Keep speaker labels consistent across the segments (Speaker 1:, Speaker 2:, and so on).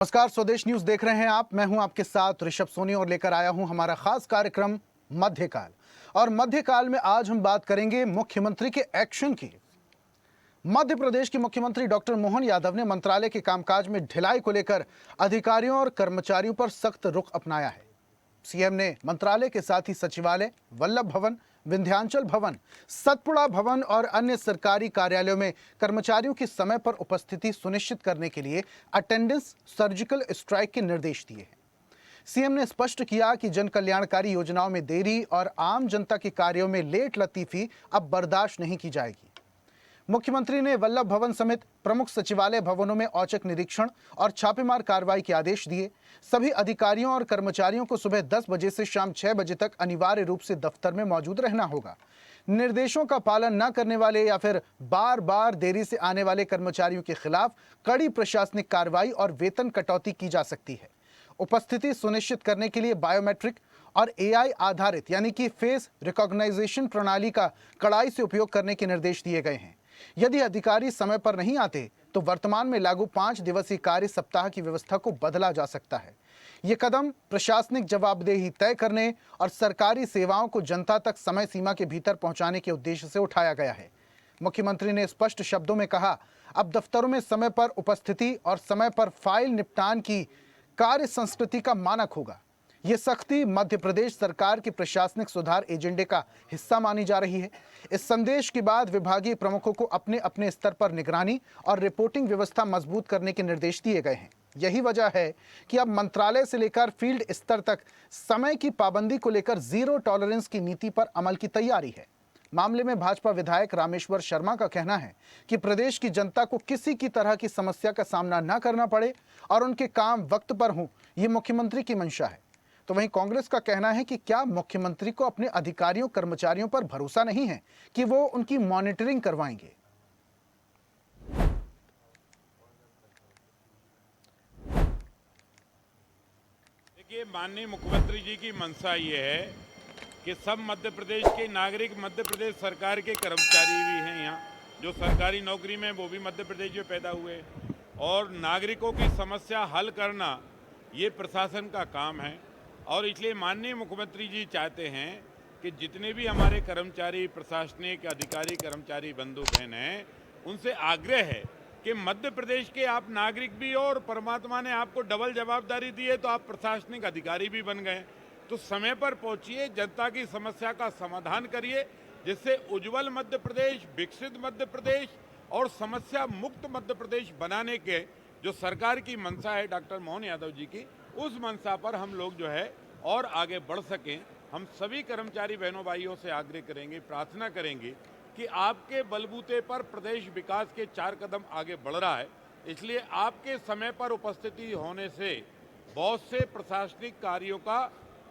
Speaker 1: नमस्कार, स्वदेश न्यूज देख रहे हैं आप। मैं हूं आपके साथ ऋषभ सोनी और लेकर आया हूं हमारा खास कार्यक्रम मध्यकाल। और मध्यकाल में आज हम बात करेंगे मुख्यमंत्री के एक्शन की। मध्य प्रदेश के मुख्यमंत्री डॉक्टर मोहन यादव ने मंत्रालय के कामकाज में ढिलाई को लेकर अधिकारियों और कर्मचारियों पर सख्त रुख अपनाया है। सीएम ने मंत्रालय के साथ ही सचिवालय, वल्लभ भवन, विंध्याचल भवन, सतपुड़ा भवन और अन्य सरकारी कार्यालयों में कर्मचारियों की समय पर उपस्थिति सुनिश्चित करने के लिए अटेंडेंस सर्जिकल स्ट्राइक के निर्देश दिए हैं। सीएम ने स्पष्ट किया कि जन कल्याणकारी योजनाओं में देरी और आम जनता के कार्यों में लेट लतीफी अब बर्दाश्त नहीं की जाएगी। मुख्यमंत्री ने वल्लभ भवन समेत प्रमुख सचिवालय भवनों में औचक निरीक्षण और छापेमार कार्रवाई के आदेश दिए। सभी अधिकारियों और कर्मचारियों को सुबह 10 बजे से शाम 6 बजे तक अनिवार्य रूप से दफ्तर में मौजूद रहना होगा। निर्देशों का पालन न करने वाले या फिर बार बार देरी से आने वाले कर्मचारियों के खिलाफ कड़ी प्रशासनिक कार्रवाई और वेतन कटौती की जा सकती है। उपस्थिति सुनिश्चित करने के लिए बायोमेट्रिक और एआई आधारित यानी कि फेस रिकॉग्नाइजेशन प्रणाली का कड़ाई से उपयोग करने के निर्देश दिए गए हैं। यदि अधिकारी समय पर नहीं आते तो वर्तमान में लागू 5 दिवसीय कार्य सप्ताह की व्यवस्था को बदला जा सकता है। ये कदम प्रशासनिक जवाबदेही तय करने और सरकारी सेवाओं को जनता तक समय सीमा के भीतर पहुंचाने के उद्देश्य से उठाया गया है। मुख्यमंत्री ने स्पष्ट शब्दों में कहा, अब दफ्तरों में समय पर उपस्थिति और समय पर फाइल निपटान की कार्य संस्कृति का मानक होगा। ये सख्ती मध्य प्रदेश सरकार के प्रशासनिक सुधार एजेंडे का हिस्सा मानी जा रही है। इस संदेश के बाद विभागीय प्रमुखों को अपने अपने स्तर पर निगरानी और रिपोर्टिंग व्यवस्था मजबूत करने के निर्देश दिए गए हैं। यही वजह है कि अब मंत्रालय से लेकर फील्ड स्तर तक समय की पाबंदी को लेकर जीरो टॉलरेंस की नीति पर अमल की तैयारी है। मामले में भाजपा विधायक रामेश्वर शर्मा का कहना है कि प्रदेश की जनता को किसी की तरह की समस्या का सामना न करना पड़े और उनके काम वक्त पर हों, ये मुख्यमंत्री की मंशा है। तो वहीं कांग्रेस का कहना है कि क्या मुख्यमंत्री को अपने अधिकारियों कर्मचारियों पर भरोसा नहीं है कि वो उनकी मॉनिटरिंग करवाएंगे।
Speaker 2: देखिए, माननीय मुख्यमंत्री जी की मंशा ये है कि सब मध्य प्रदेश के नागरिक मध्य प्रदेश सरकार के कर्मचारी भी हैं। यहाँ जो सरकारी नौकरी में वो भी मध्य प्रदेश में पैदा हुए, और नागरिकों की समस्या हल करना ये प्रशासन का काम है। और इसलिए माननीय मुख्यमंत्री जी चाहते हैं कि जितने भी हमारे कर्मचारी, प्रशासनिक अधिकारी, कर्मचारी बंधु बहन हैं, उनसे आग्रह है कि मध्य प्रदेश के आप नागरिक भी हो और परमात्मा ने आपको डबल जवाबदारी दी है, तो आप प्रशासनिक अधिकारी भी बन गए। तो समय पर पहुंचिए, जनता की समस्या का समाधान करिए, जिससे उज्जवल मध्य प्रदेश, विकसित मध्य प्रदेश और समस्या मुक्त मध्य प्रदेश बनाने के जो सरकार की मंशा है डॉक्टर मोहन यादव जी की, उस मंशा पर हम लोग जो है और आगे बढ़ सकें। हम सभी कर्मचारी बहनों भाइयों से आग्रह करेंगे, प्रार्थना करेंगे कि आपके बलबूते पर प्रदेश विकास के 4 कदम आगे बढ़ रहा है। इसलिए आपके समय पर उपस्थिति होने से बहुत से प्रशासनिक कार्यों का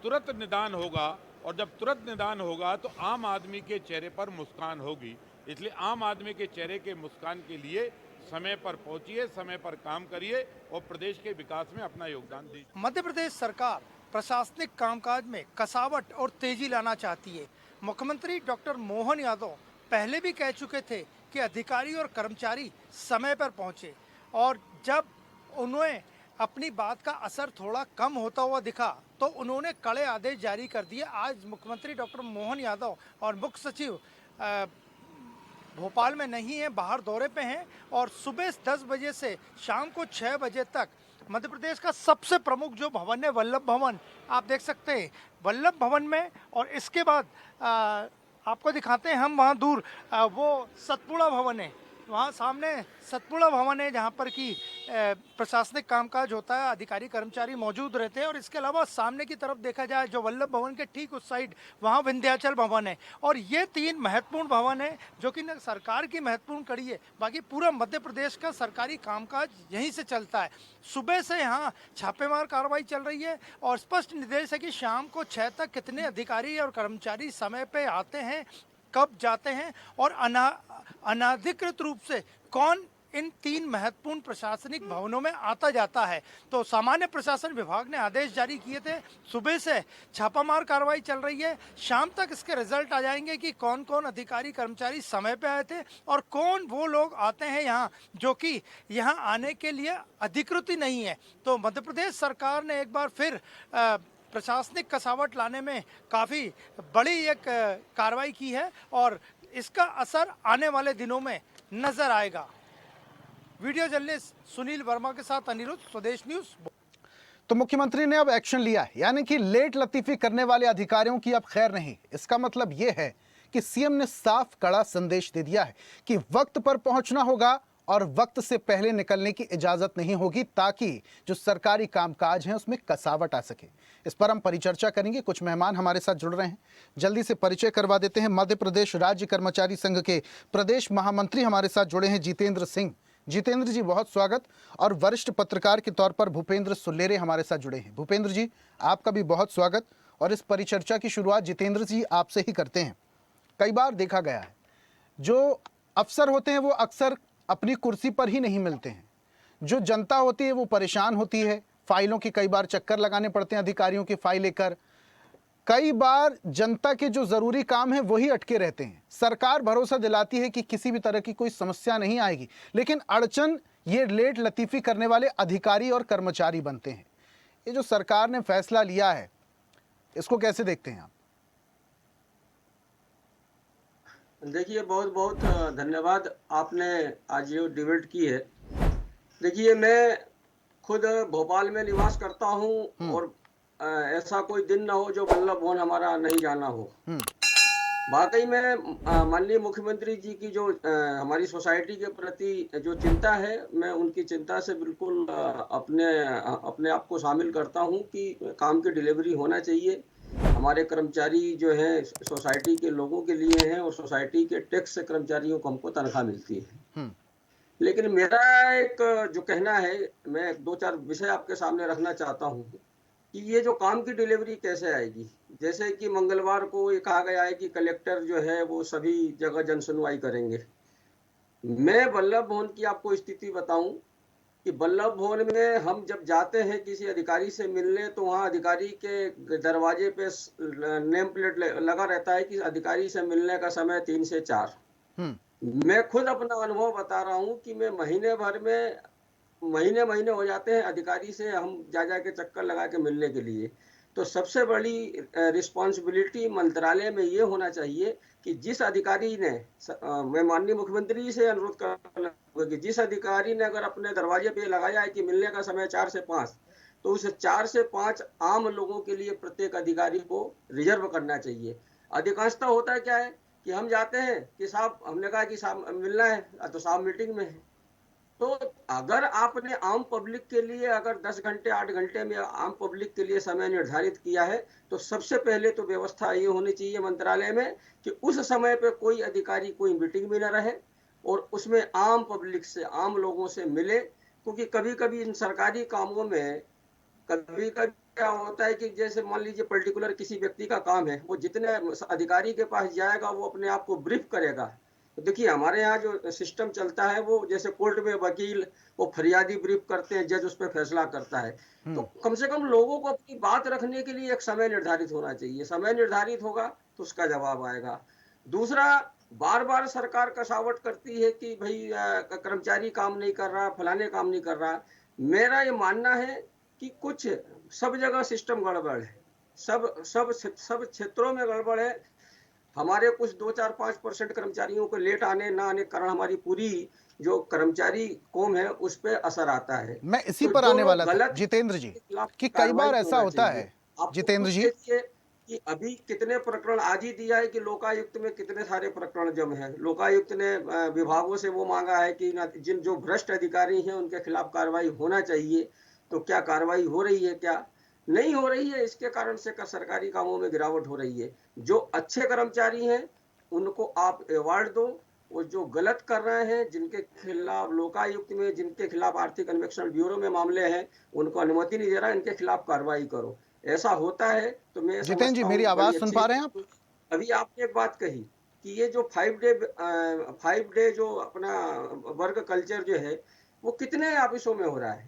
Speaker 2: तुरंत निदान होगा, और जब तुरंत निदान होगा तो आम आदमी के चेहरे पर मुस्कान होगी। इसलिए आम आदमी के चेहरे के मुस्कान के लिए समय पर पहुंचिए, समय पर काम करिए और प्रदेश के विकास में अपना योगदान दीजिए।
Speaker 3: मध्य प्रदेश सरकार प्रशासनिक कामकाज में कसावट और तेजी लाना चाहती है। मुख्यमंत्री डॉक्टर मोहन यादव पहले भी कह चुके थे कि अधिकारी और कर्मचारी समय पर पहुंचे, और जब उन्हें अपनी बात का असर थोड़ा कम होता हुआ दिखा तो उन्होंने कड़े आदेश जारी कर दिए। आज मुख्यमंत्री डॉक्टर मोहन यादव और मुख्य सचिव भोपाल में नहीं है, बाहर दौरे पे हैं, और सुबह 10 बजे से शाम को 6 बजे तक मध्य प्रदेश का सबसे प्रमुख जो भवन है वल्लभ भवन, आप देख सकते हैं वल्लभ भवन में, और इसके बाद आपको दिखाते हैं हम वहाँ दूर वो सतपुड़ा भवन है, वहाँ सामने सतपुड़ा भवन है जहाँ पर कि प्रशासनिक कामकाज होता है, अधिकारी कर्मचारी मौजूद रहते हैं। और इसके अलावा सामने की तरफ देखा जाए जो वल्लभ भवन के ठीक उस साइड वहाँ विंध्याचल भवन है। और ये 3 महत्वपूर्ण भवन है जो कि सरकार की महत्वपूर्ण कड़ी है। बाकी पूरा मध्य प्रदेश का सरकारी कामकाज यहीं से चलता है। सुबह से यहाँ छापेमार कार्रवाई चल रही है और स्पष्ट निर्देश है कि शाम को 6 तक कितने अधिकारी और कर्मचारी समय पे आते हैं, कब जाते हैं, और अनाधिकृत रूप से कौन इन 3 महत्वपूर्ण प्रशासनिक भवनों में आता जाता है। तो सामान्य प्रशासन विभाग ने आदेश जारी किए थे, सुबह से छापामार कार्रवाई चल रही है। शाम तक इसके रिजल्ट आ जाएंगे कि कौन कौन अधिकारी कर्मचारी समय पे आए थे और कौन वो लोग आते हैं यहाँ जो कि यहाँ आने के लिए अधिकृत ही नहीं है। तो मध्य प्रदेश सरकार ने एक बार फिर प्रशासनिक कसावट लाने में काफ़ी बड़ी एक कार्रवाई की है और इसका असर आने वाले दिनों में नजर आएगा। वीडियो जर्नलिस्ट सुनील वर्मा के साथ अनिरुद्ध, स्वदेश न्यूज।
Speaker 1: तो मुख्यमंत्री ने अब एक्शन लिया है, यानी कि लेट लतीफी करने वाले अधिकारियों की अब खैर नहीं। इसका मतलब यह है कि सीएम ने साफ कड़ा संदेश दे दिया है कि वक्त पर पहुंचना होगा और वक्त से पहले निकलने की इजाजत नहीं होगी, ताकि जो सरकारी कामकाज हैं उसमें कसावट आ सके। इस पर हम परिचर्चा करेंगे। कुछ मेहमान हमारे साथ जुड़ रहे हैं, जल्दी से परिचय करवा देते हैं। मध्य प्रदेश राज्य कर्मचारी संघ के प्रदेश महामंत्री हमारे साथ जुड़े हैं जितेंद्र सिंह। जितेंद्र जी बहुत स्वागत। और वरिष्ठ पत्रकार के तौर पर भूपेंद्र सुल्लेरे हमारे साथ जुड़े हैं। भूपेंद्र जी आपका भी बहुत स्वागत। और इस परिचर्चा की शुरुआत जितेंद्र जी आपसे ही करते हैं। कई बार देखा गया है जो अफसर होते हैं वो अक्सर अपनी कुर्सी पर ही नहीं मिलते हैं। जो जनता होती है वो परेशान होती है, फाइलों के कई बार चक्कर लगाने पड़ते हैं अधिकारियों की फाइल लेकर। कई बार जनता के जो जरूरी काम है वही अटके रहते हैं। सरकार भरोसा दिलाती है कि किसी भी तरह की कोई समस्या नहीं आएगी, लेकिन अड़चन ये लेट लतीफी करने वाले अधिकारी और कर्मचारी बनते हैं। ये जो सरकार ने फैसला लिया है इसको कैसे देखते हैं आप?
Speaker 4: देखिए, बहुत बहुत धन्यवाद, आपने आज ये डिबेट की है। देखिए, मैं खुद भोपाल में निवास करता हूँ और ऐसा कोई दिन ना हो जो वल्लभ भवन हमारा नहीं जाना हो। वाकई में माननीय मुख्यमंत्री जी की जो हमारी सोसाइटी के प्रति जो चिंता है, मैं उनकी चिंता से बिल्कुल अपने आप को शामिल करता हूँ कि काम की डिलीवरी होना चाहिए। हमारे कर्मचारी जो हैं सोसाइटी के लोगों के लिए हैं और सोसाइटी के टैक्स से कर्मचारियों को हमको तनख्वाह मिलती है। लेकिन मेरा एक जो कहना है, मैं 2-4 विषय आपके सामने रखना चाहता हूँ कि ये जो काम की डिलीवरी कैसे आएगी। जैसे कि मंगलवार को ये कहा गया है कि कलेक्टर जो है वो सभी जगह जन सुनवाई करेंगे। मैं वल्लभ भवन की आपको स्थिति बताऊं कि वल्लभ भवन में हम जब जाते हैं किसी अधिकारी से मिलने, तो वहाँ अधिकारी के दरवाजे पे नेम प्लेट लगा रहता है कि अधिकारी से मिलने का समय 3 से 4। मैं खुद अपना अनुभव बता रहा हूँ कि मैं महीने भर में महीने हो जाते हैं अधिकारी से हम जा के चक्कर लगा के मिलने के लिए। तो सबसे बड़ी रिस्पॉन्सिबिलिटी मंत्रालय में ये होना चाहिए कि जिस अधिकारी ने, मैं माननीय मुख्यमंत्री जी से अनुरोध करूंगा कि जिस अधिकारी ने अगर अपने दरवाजे पे लगाया है कि मिलने का समय 4 से 5, तो उस 4 से 5 आम लोगों के लिए प्रत्येक अधिकारी को रिजर्व करना चाहिए। अधिकांशतः होता है क्या है कि हम जाते हैं कि साहब, हमने कहा कि साहब मिलना है, तो साहब मीटिंग में है। तो अगर आपने आम पब्लिक के लिए अगर 10 घंटे 8 घंटे में आम पब्लिक के लिए समय निर्धारित किया है, तो सबसे पहले तो व्यवस्था ये होनी चाहिए मंत्रालय में कि उस समय पे कोई अधिकारी कोई मीटिंग में न रहे और उसमें आम पब्लिक से, आम लोगों से मिले। क्योंकि कभी कभी इन सरकारी कामों में कभी कभी क्या होता है कि जैसे मान लीजिए पर्टिकुलर किसी व्यक्ति का काम है, वो जितने अधिकारी के पास जाएगा वो अपने आप को ब्रीफ करेगा। देखिए, हमारे यहाँ जो सिस्टम चलता है वो जैसे कोर्ट में वकील वो फरियादी ब्रीफ करते हैं, जज उस पर फैसला करता है। तो कम से कम लोगों को अपनी बात रखने के लिए एक समय निर्धारित होना चाहिए। समय निर्धारित होगा तो उसका जवाब आएगा। दूसरा, बार बार सरकार कसावट करती है कि भाई कर्मचारी काम नहीं कर रहा, फलाने काम नहीं कर रहा। मेरा ये मानना है कि कुछ सब जगह सिस्टम गड़बड़ है, सब क्षेत्रों में गड़बड़ है। हमारे कुछ 2-4-5% कर्मचारियों को लेट आने ना आने के कारण हमारी पूरी जो कर्मचारी कौम है उस पर असर आता है।
Speaker 1: मैं इसी
Speaker 4: तो
Speaker 1: पर आने वाला था
Speaker 4: गलत
Speaker 1: जितेंद्र जी कि कई बार ऐसा होता है जितेंद्र जी
Speaker 4: कि अभी कितने प्रकरण आज ही दिया है कि लोकायुक्त में कितने सारे प्रकरण जम हैं। लोकायुक्त ने विभागों से वो मांगा है कि जिन जो भ्रष्ट अधिकारी हैं उनके खिलाफ कार्रवाई होना चाहिए। तो क्या कार्रवाई हो रही है? क्या नहीं हो रही है? इसके कारण से सरकारी कामों में गिरावट हो रही है। जो अच्छे कर्मचारी हैं उनको आप अवार्ड दो, वो जो गलत कर रहे हैं, जिनके खिलाफ लोकायुक्त में, जिनके खिलाफ आर्थिक अन्वेषण ब्यूरो में मामले हैं, उनको अनुमति नहीं दे रहा, इनके खिलाफ कार्रवाई करो। ऐसा होता है तो मैं
Speaker 1: जितेंद्र जी मेरी आवाज सुन पा रहे हैं आप?
Speaker 4: अभी आपने एक बात कही कि ये जो 5 डे जो अपना वर्क कल्चर जो है वो कितने ऑफिसों में हो रहा है।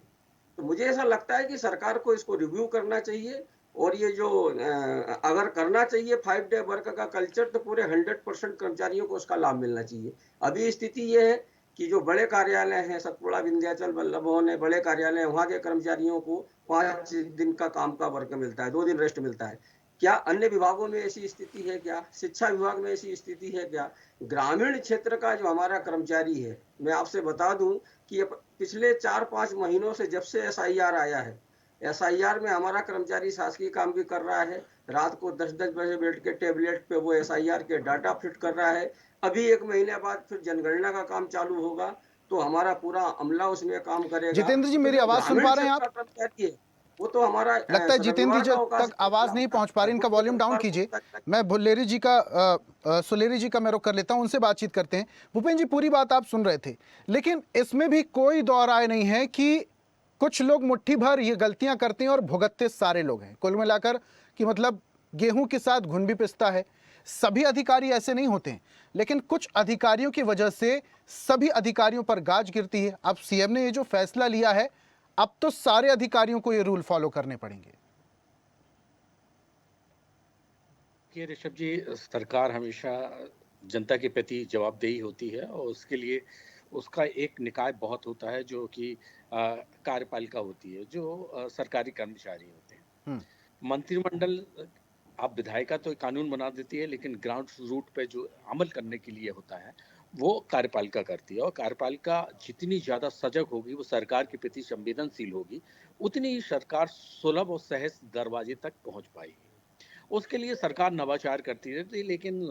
Speaker 4: तो मुझे ऐसा लगता है कि सरकार को इसको रिव्यू करना चाहिए और ये जो अगर करना चाहिए 5 डे वर्क का कल्चर तो पूरे 100% कर्मचारियों को उसका लाभ मिलना चाहिए। अभी स्थिति ये है कि जो बड़े कार्यालय हैं, सतपुड़ा, विंध्याचल, वल्लभ भवन है, बड़े कार्यालय, वहाँ के कर्मचारियों को 5 दिन का काम का वर्क मिलता है, 2 दिन रेस्ट मिलता है। क्या अन्य विभागों में ऐसी स्थिति है क्या? शिक्षा विभाग में ऐसी स्थिति है क्या? ग्रामीण क्षेत्र का जो हमारा कर्मचारी है, मैं आपसे बता दूं कि पिछले 4-5 महीनों से जब से SIR आया है, SIR में हमारा कर्मचारी शासकीय काम भी कर रहा है, रात को 10-10 बजे बैठ के टैबलेट पे वो SIR के डाटा फिट कर रहा है। अभी 1 महीने बाद फिर जनगणना का काम चालू होगा, तो हमारा पूरा अमला उसमें काम करेगा।
Speaker 1: जितेंद्र जी,
Speaker 4: तो
Speaker 1: मेरी
Speaker 4: जो
Speaker 1: आवाज सुन
Speaker 4: ग्रामीण
Speaker 1: पा रहे हैं
Speaker 4: क्षेत्र
Speaker 1: आप?
Speaker 4: का कर्मचारी है, वो तो हमारा
Speaker 1: लगता है जितेंद्र
Speaker 4: रविवार
Speaker 1: जी
Speaker 4: का अवकाश
Speaker 1: तक आवाज नहीं पहुंच पा रही, इनका वॉल्यूम डाउन कीजिए। मैं भुल्लेरी जी का सुलेरी जी का मैं रुख कर लेता हूं, उनसे बातचीत करते हैं। भूपेन जी, पूरी बात आप सुन रहे थे, लेकिन इसमें भी कोई दो राय नहीं है कि कुछ लोग मुट्ठी भर ये गलतियां करते हैं और भुगतते सारे लोग हैं। कुल मिलाकर कि मतलब गेहूं के साथ घुन भी पिसता है। सभी अधिकारी ऐसे नहीं होते हैं, लेकिन कुछ अधिकारियों की वजह से सभी अधिकारियों पर गाज गिरती है। अब सीएम ने ये जो फैसला लिया है, अब तो सारे अधिकारियों को ये रूल फॉलो करने पड़ेंगे।
Speaker 5: ये ऋषभ जी, सरकार हमेशा जनता के प्रति जवाबदेही होती है और उसके लिए उसका एक निकाय बहुत होता है जो कि कार्यपालिका होती है, जो सरकारी कर्मचारी होते हैं। मंत्रिमंडल, आप विधायिका तो कानून बना देती है, लेकिन ग्राउंड रूट पे जो अमल करने के लिए होता है वो कार्यपालिका करती है। और कार्यपालिका जितनी ज़्यादा सजग होगी, वो सरकार के प्रति संवेदनशील होगी, उतनी ही सरकार सुलभ और सहज दरवाजे तक पहुंच पाएगी। उसके लिए सरकार नवाचार करती रहती है, लेकिन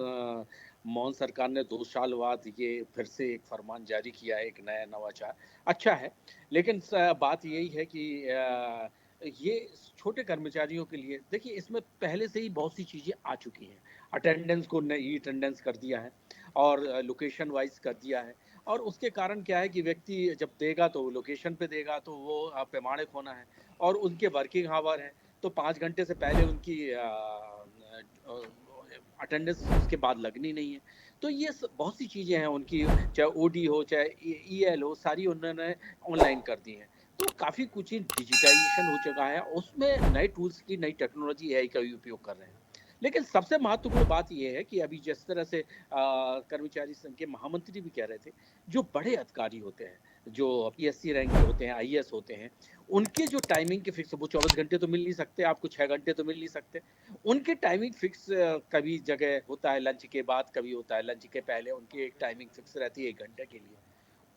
Speaker 5: मोहन सरकार ने 2 साल बाद ये फिर से एक फरमान जारी किया है, एक नया नवाचार अच्छा है। लेकिन बात यही है कि ये छोटे कर्मचारियों के लिए देखिए, इसमें पहले से ही बहुत सी चीज़ें आ चुकी हैं। अटेंडेंस को ई अटेंडेंस कर दिया है और लोकेशन वाइज कर दिया है। और उसके कारण क्या है कि व्यक्ति जब देगा तो लोकेशन पे देगा, तो वो पैमाणिक होना है। और उनके वर्किंग आवर है, तो 5 घंटे से पहले उनकी अटेंडेंस उसके बाद लगनी नहीं है। तो ये बहुत सी चीज़ें हैं उनकी, चाहे ओडी हो चाहे ईएल हो, सारी उन्होंने ऑनलाइन कर दी हैं। तो काफ़ी कुछ डिजिटाइजेशन हो चुका है, उसमें नए टूल्स की, नई टेक्नोलॉजी एआई का भी उपयोग कर रहे हैं। लेकिन सबसे महत्वपूर्ण बात ये है कि अभी जिस तरह से कर्मचारी संघ के महामंत्री भी कह रहे थे, जो बड़े अधिकारी होते हैं, जो पीएससी रैंक के होते हैं, आईएएस होते हैं, उनके जो टाइमिंग के फिक्स, वो 24 घंटे तो मिल नहीं सकते, आपको 6 घंटे तो मिल नहीं सकते। उनके टाइमिंग फिक्स कभी जगह होता है लंच के बाद, कभी होता है लंच के पहले, उनकी एक टाइमिंग फिक्स रहती है 1 घंटे के लिए।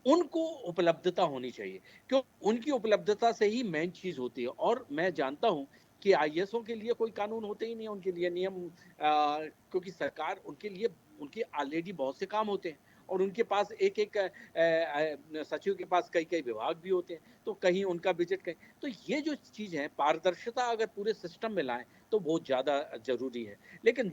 Speaker 5: उनको उपलब्धता होनी चाहिए, क्यों? उनकी उपलब्धता से ही मेन चीज़ होती है। और मैं जानता हूँ कि आईएएसओं के लिए कोई कानून होते ही नहीं, उनके लिए नियम, क्योंकि सरकार उनके लिए, उनके ऑलरेडी बहुत से काम होते हैं और उनके पास एक सचिव के पास कई विभाग भी होते हैं, तो कहीं उनका बजट कहीं, तो ये जो चीज़ है, पारदर्शिता अगर पूरे सिस्टम में लाएं तो बहुत ज़्यादा जरूरी है। लेकिन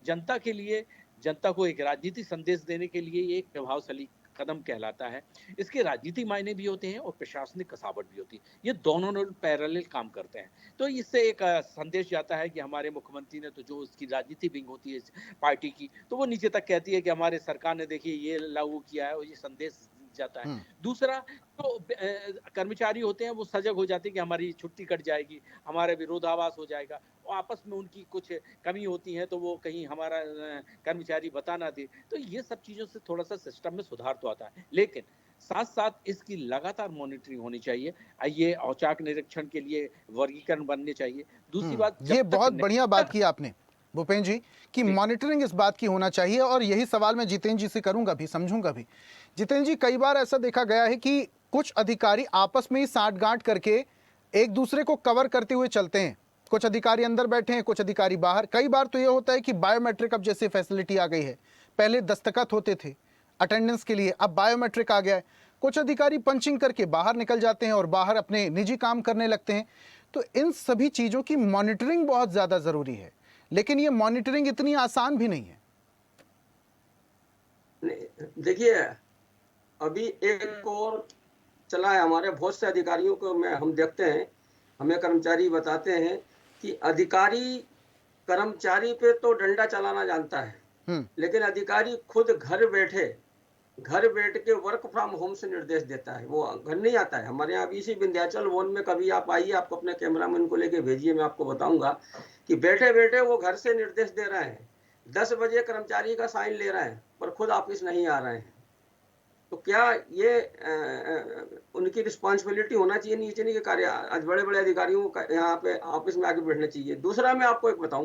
Speaker 5: जनता के लिए, जनता को एक राजनीतिक संदेश देने के लिए ये एक प्रभावशाली कदम कहलाता है। इसके राजनीतिक मायने भी होते हैं और प्रशासनिक कसावट भी होती है। ये दोनों पैरेलल काम करते हैं। तो इससे एक संदेश जाता है कि हमारे मुख्यमंत्री ने, तो जो उसकी राजनीति विंग होती है पार्टी की, तो वो नीचे तक कहती है कि हमारे सरकार ने देखिए ये लागू किया है, और ये संदेश जाता है। दूसरा, तो कर्मचारी होते हैं, वो सजग हो जाते हैं कि हमारी छुट्टी कट जाएगी, हमारा विरोधाभास हो जाएगा, और आपस में उनकी कुछ कमी होती है, तो वो कहीं हमारा कर्मचारी बता ना दे। तो ये सब चीज़ों से थोड़ा सा सिस्टम में सुधार तो आता है, लेकिन साथ साथ इसकी लगातार मॉनिटरिंग होनी चाहिए। ये औचक निरीक्षण के लिए वर्गीकरण बनने चाहिए। दूसरी बात,
Speaker 1: ये बहुत बढ़िया बात की आपने भूपेन जी, कि मॉनिटरिंग इस बात की होना चाहिए। और यही सवाल मैं जितेंद्र जी से करूंगा भी, समझूंगा भी। जितेंद्र जी, कई बार ऐसा देखा गया है कि कुछ अधिकारी आपस में ही साठगांठ करके एक दूसरे को कवर करते हुए चलते हैं। कुछ अधिकारी अंदर बैठे हैं, कुछ अधिकारी बाहर। कई बार तो ये होता है कि बायोमेट्रिक अब जैसे फैसिलिटी आ गई है, पहले दस्तखत होते थे अटेंडेंस के लिए, अब बायोमेट्रिक आ गया है। कुछ अधिकारी पंचिंग करके बाहर निकल जाते हैं और बाहर अपने निजी काम करने लगते हैं। तो इन सभी चीज़ों की मॉनिटरिंग बहुत ज़्यादा ज़रूरी है, लेकिन ये मॉनिटरिंग इतनी आसान भी नहीं है।
Speaker 4: देखिए, अभी एक और चला है, हमारे बहुत से अधिकारियों को हम देखते हैं, हमें कर्मचारी बताते हैं कि अधिकारी कर्मचारी पे तो डंडा चलाना जानता है, लेकिन अधिकारी खुद घर बैठ के वर्क फ्रॉम होम से निर्देश देता है, वो घर नहीं आता है। हमारे यहाँ अभी इसी विंध्याचल वन में कभी आप आइए, आपको अपने कैमरामैन को लेके भेजिए, मैं आपको बताऊंगा कि बैठे बैठे वो घर से निर्देश दे रहे हैं। 10 बजे कर्मचारी का साइन ले रहे हैं पर खुद ऑफिस नहीं आ रहे हैं। तो क्या ये उनकी रिस्पॉन्सिबिलिटी होना चाहिए नीचे नहीं, कार्य आज बड़े बड़े अधिकारियों का यहाँ पे ऑफिस में आके बैठना चाहिए। दूसरा मैं आपको एक बताऊं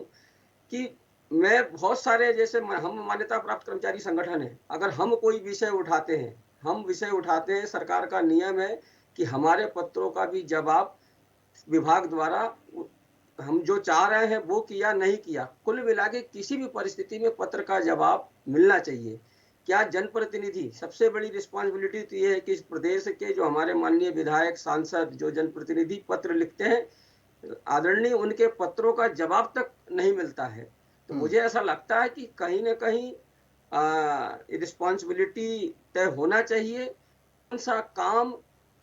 Speaker 4: कि मैं बहुत सारे जैसे हम मान्यता प्राप्त कर्मचारी संगठन है, अगर हम कोई विषय उठाते हैं, सरकार का नियम है कि हमारे पत्रों का भी जवाब विभाग द्वारा हम जो चाह रहे हैं वो किया नहीं किया, कुल मिला के किसी भी परिस्थिति में पत्र का जवाब मिलना चाहिए। क्या जनप्रतिनिधि, सबसे बड़ी रिस्पॉन्सिबिलिटी तो ये है कि इस प्रदेश के जो हमारे माननीय विधायक सांसद जो जनप्रतिनिधि पत्र लिखते हैं, आदरणीय, उनके पत्रों का जवाब तक नहीं मिलता है। तो मुझे ऐसा लगता है कि कहीं ना कहीं रिस्पॉन्सिबिलिटी तय होना चाहिए, कौन सा काम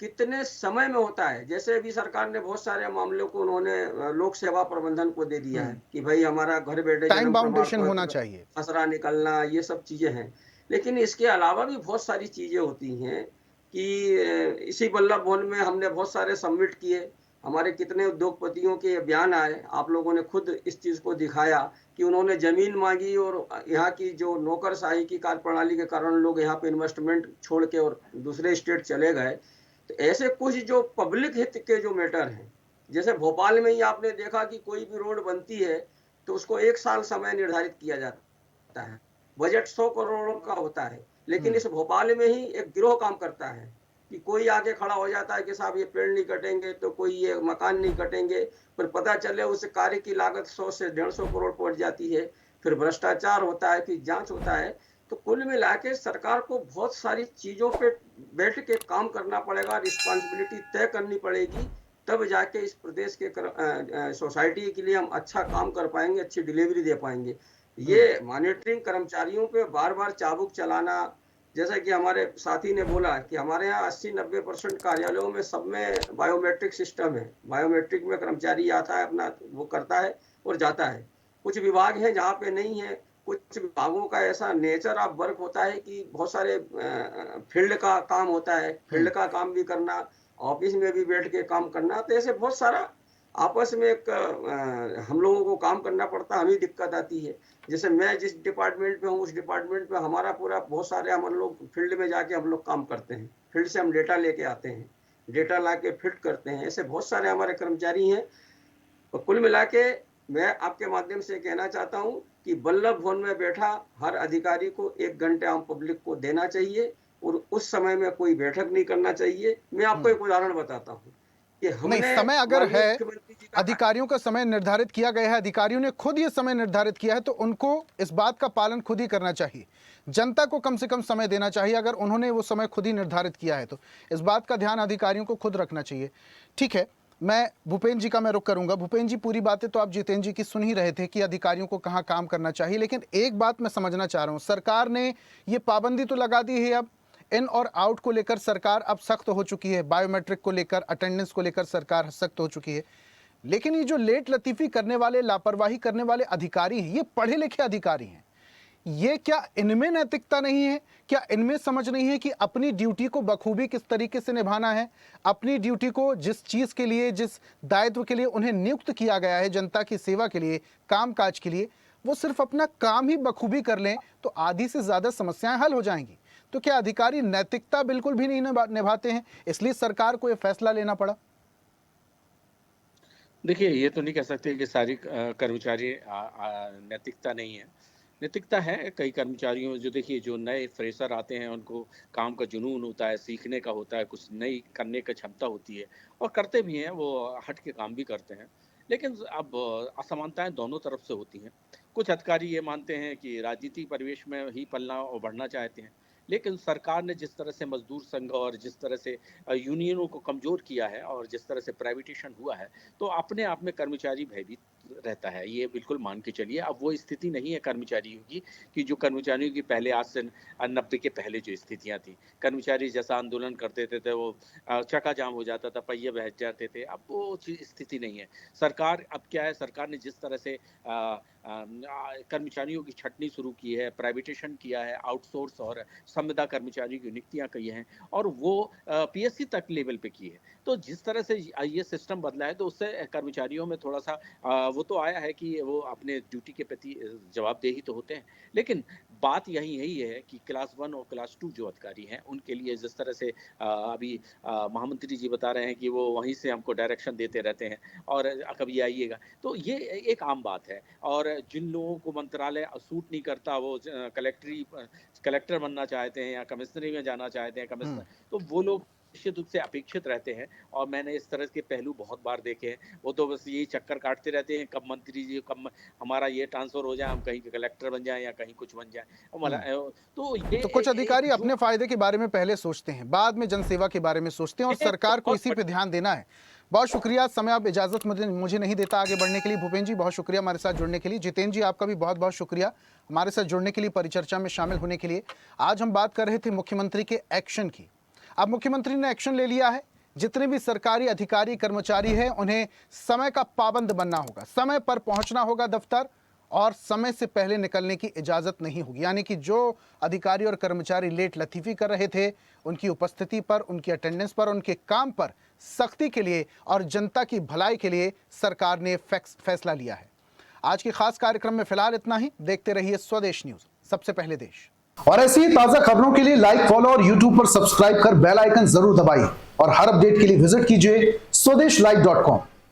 Speaker 4: कितने समय में होता है। जैसे अभी सरकार ने बहुत सारे मामलों को उन्होंने लोक सेवा प्रबंधन को दे दिया है कि भाई हमारा घर बैठे
Speaker 1: टाइम बाउंडेशन होना चाहिए,
Speaker 4: खसरा निकलना, ये सब चीजें हैं। लेकिन इसके अलावा भी बहुत सारी चीजें होती हैं कि इसी वल्लभ भवन में हमने बहुत सारे सबमिट किए, हमारे कितने उद्योगपतियों के बयान आए, आप लोगों ने खुद इस चीज को दिखाया कि उन्होंने जमीन मांगी और यहाँ की जो नौकरशाही की कार्यप्रणाली के कारण लोग यहाँ पे इन्वेस्टमेंट छोड़ के और दूसरे स्टेट चले गए। तो ऐसे कुछ जो पब्लिक हित के जो मैटर हैं, जैसे भोपाल में ही आपने देखा कि कोई भी रोड बनती है तो उसको 1 साल समय निर्धारित किया जाता है, बजट 100 करोड़ का होता है, लेकिन इस भोपाल में ही एक गिरोह काम करता है कि कोई आगे खड़ा हो जाता है कि साहब ये पेड़ नहीं कटेंगे तो कोई ये मकान नहीं कटेंगे, पर पता चले उस कार्य की लागत 100 से 150 करोड़ पहुंच जाती है, फिर भ्रष्टाचार होता है, फिर जांच होता है। तो कुल मिला के सरकार को बहुत सारी चीजों पे बैठ के काम करना पड़ेगा, रिस्पॉन्सिबिलिटी तय करनी पड़ेगी, तब जाके इस प्रदेश के सोसाइटी के लिए हम अच्छा काम कर पाएंगे, अच्छी डिलीवरी दे पाएंगे। ये मॉनिटरिंग कर्मचारियों पे बार बार चाबुक चलाना, जैसा कि हमारे साथी ने बोला कि हमारे यहाँ 80-90% कार्यालयों में सब में बायोमेट्रिक सिस्टम है, बायोमेट्रिक में कर्मचारी आता है, अपना वो करता है और जाता है। कुछ विभाग हैं जहाँ पे नहीं है, कुछ विभागों का ऐसा नेचर ऑफ वर्क होता है कि बहुत सारे फील्ड का काम होता है, फील्ड का काम भी करना, ऑफिस में भी बैठ के काम करना, तो ऐसे बहुत सारा आपस में एक हम लोगों को काम करना पड़ता है, हमें दिक्कत आती है। जैसे मैं जिस डिपार्टमेंट में हूँ उस डिपार्टमेंट में हमारा पूरा बहुत सारे हम लोग फील्ड में जाके हम लोग काम करते हैं, फील्ड से हम डेटा लेके आते हैं, डेटा ला के फिट करते हैं, ऐसे बहुत सारे हमारे कर्मचारी हैं। तो कुल मिला के मैं आपके माध्यम से कहना चाहता हूँ कि वल्लभ भवन में बैठा हर अधिकारी को 1 घंटे आम पब्लिक को देना चाहिए और उस समय में कोई बैठक नहीं करना चाहिए। मैं आपको एक उदाहरण बताता हूँ कि
Speaker 1: नहीं, समय अगर है, अधिकारियों का समय निर्धारित किया गया है, अधिकारियों ने खुद ये समय निर्धारित किया है, तो उनको इस बात का पालन खुद ही करना चाहिए। जनता को कम से कम समय देना चाहिए, अगर उन्होंने वो समय खुद ही निर्धारित किया है तो इस बात का ध्यान अधिकारियों को खुद रखना चाहिए। ठीक है, मैं भूपेंद्र जी का मैं रुख करूंगा। भूपेंद्र जी, पूरी बातें तो आप जितेंद्र जी की सुन ही रहे थे कि अधिकारियों को कहाँ काम करना चाहिए, लेकिन एक बात मैं समझना चाह रहा हूँ, सरकार ने ये पाबंदी तो लगा दी है, अब इन और आउट को लेकर सरकार अब सख्त हो चुकी है, बायोमेट्रिक को लेकर, अटेंडेंस को लेकर सरकार सख्त हो चुकी है, लेकिन ये जो लेट लतीफ़ी करने वाले, लापरवाही करने वाले अधिकारी हैं, ये पढ़े लिखे अधिकारी हैं, ये क्या इनमें नैतिकता नहीं है? क्या इनमें समझ नहीं है कि अपनी ड्यूटी को बखूबी किस तरीके से निभाना है? अपनी ड्यूटी को जिस चीज़ के लिए, जिस दायित्व के लिए उन्हें नियुक्त किया गया है, जनता की सेवा के लिए, कामकाज के लिए, वो सिर्फ अपना काम ही बखूबी कर लें तो आधी से ज़्यादा समस्याएं हल हो जाएंगी। तो क्या अधिकारी नैतिकता बिल्कुल भी नहीं निभाते हैं, इसलिए सरकार को यह फैसला लेना पड़ा?
Speaker 5: देखिए, ये तो नहीं कह सकते कि सारी कर्मचारी नैतिकता नहीं है। नैतिकता है कई कर्मचारियों, जो देखिए जो नए फ्रेशर आते हैं उनको काम का जुनून होता है, सीखने का होता है, कुछ नई करने की क्षमता होती है और करते भी हैं, वो हट के काम भी करते हैं। लेकिन अब असमानताएं दोनों तरफ से होती हैं। कुछ अधिकारी ये मानते हैं कि राजनीतिक परिवेश में ही पलना और बढ़ना चाहते हैं, लेकिन सरकार ने जिस तरह से मजदूर संघ और जिस तरह से यूनियनों को कमजोर किया है और जिस तरह से प्राइवेटेशन हुआ है, तो अपने आप में कर्मचारी भयभीत रहता है, ये बिल्कुल मान के चलिए। अब वो स्थिति नहीं है कर्मचारियों की कि जो कर्मचारियों की पहले, आज से 90 के पहले जो स्थितियां थी, कर्मचारी जैसा आंदोलन करते थे वो चक्का जाम हो जाता था, पहिए बह जाते थे, अब वो स्थिति नहीं है। सरकार अब क्या है, सरकार ने जिस तरह से कर्मचारियों की छटनी शुरू की है, प्राइवेटेशन किया है, आउटसोर्स और संविदा कर्मचारियों की नियुक्तियां की हैं और वो पीएससी तक लेवल पे की है। तो जिस तरह से ये सिस्टम बदला है तो उससे कर्मचारियों में थोड़ा सा वो तो आया है कि वो अपने ड्यूटी के प्रति जवाबदेही तो होते हैं, लेकिन बात यही है कि क्लास 1 और क्लास 2 जो अधिकारी हैं उनके लिए जिस तरह से अभी महामंत्री जी बता रहे हैं कि वो वहीं से हमको डायरेक्शन देते रहते हैं और कभी आइएगा, तो ये एक आम बात है। और जिन लोगों को मंत्रालय सूट नहीं करता, वो कलेक्टर बनना चाहते हैं या कमिश्नरी में जाना चाहते हैं कमिश्नर, तो वो लोग निश्चित रूप से अपेक्षित रहते हैं और मैंने इस तरह के पहलू बहुत बार देखे हैं। वो तो बस यही चक्कर काटते रहते हैं, कब मंत्री जी, कब हमारा ये ट्रांसफर हो जाए, हम कहीं कलेक्टर बन जाएं या कहीं कुछ बन जाए। तो ये
Speaker 1: तो कुछ अधिकारी अपने फायदे के बारे में पहले सोचते हैं, बाद में जनसेवा के बारे में सोचते हैं और सरकार को इसी पे ध्यान देना है। बहुत शुक्रिया, समय अब इजाजत मुझे नहीं देता आगे बढ़ने के लिए। भूपेंद्र जी बहुत शुक्रिया हमारे साथ जुड़ने के लिए। जितेंद्र जी आपका भी बहुत बहुत शुक्रिया हमारे साथ जुड़ने के लिए, परिचर्चा में शामिल होने के लिए। आज हम बात कर रहे थे मुख्यमंत्री के एक्शन की। अब मुख्यमंत्री ने एक्शन ले लिया है, जितने भी सरकारी अधिकारी कर्मचारी हैं उन्हें समय का पाबंद बनना होगा, समय पर पहुंचना होगा दफ्तर और समय से पहले निकलने की इजाजत नहीं होगी। यानी कि जो अधिकारी और कर्मचारी लेट लतीफी कर रहे थे, उनकी उपस्थिति पर, उनकी अटेंडेंस पर, उनके काम पर सख्ती के लिए और जनता की भलाई के लिए सरकार ने फैसला लिया है। आज के खास कार्यक्रम में फिलहाल इतना ही। देखते रहिए स्वदेश न्यूज, सबसे पहले देश। और ऐसी ही ताजा खबरों के लिए लाइक, फॉलो और यूट्यूब पर सब्सक्राइब कर बेल आइकन जरूर दबाइए और हर अपडेट के लिए विजिट कीजिए स्वदेशलाइव.com।